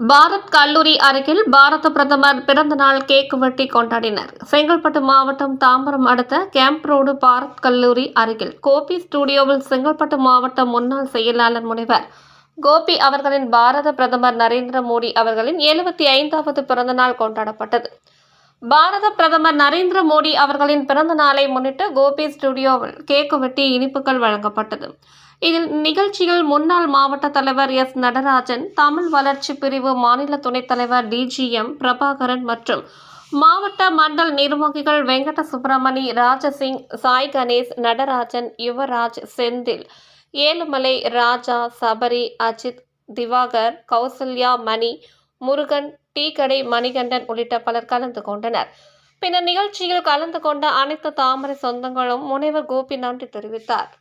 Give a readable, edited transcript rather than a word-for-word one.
பாரத் கல்லூரி அருகில் பாரத பிரதமர் பிறந்தநாள் கேக் வெட்டி கொண்டாடினர். செங்கல்பட்டு மாவட்டம் தாம்பரம் அடுத்த கேம்ப் ரோடு பாரத் கல்லூரி அருகில் கோபி ஸ்டுடியோவில் செங்கல்பட்டு மாவட்ட முன்னாள் செயலாளர் முனைவர் கோபி அவர்களின் பாரத பிரதமர் நரேந்திர மோடி அவர்களின் 75வது பிறந்தநாள் கொண்டாடப்பட்டது. பாரத பிரதமர் நரேந்திர மோடி அவர்களின் பிறந்த நாளை முன்னிட்டு கோபி ஸ்டுடியோவில் கேக் வெட்டி இனிப்புகள் வழங்கப்பட்டது. இதில் நிகழ்ச்சியில் முன்னாள் மாவட்ட தலைவர் எஸ். நடராஜன், தமிழ் வளர்ச்சி பிரிவு மாநில துணைத் தலைவர் டிஜிஎம் பிரபாகரன் மற்றும் மாவட்ட மண்டல் நிர்வாகிகள் வெங்கட சுப்பிரமணி, ராஜசிங், சாய் கணேஷ், நடராஜன், யுவராஜ், செந்தில், ஏழுமலை, ராஜா, சபரி, அஜித், திவாகர், கௌசல்யா, மணி, முருகன், டீ கடை மணிகண்டன் உள்ளிட்ட பலர் கலந்து கொண்டனர். பின்னர் நிகழ்ச்சியில் கலந்து கொண்ட அனைத்து தாமரை சொந்தங்களும் முனைவர் கோபி நன்றி தெரிவித்தார்.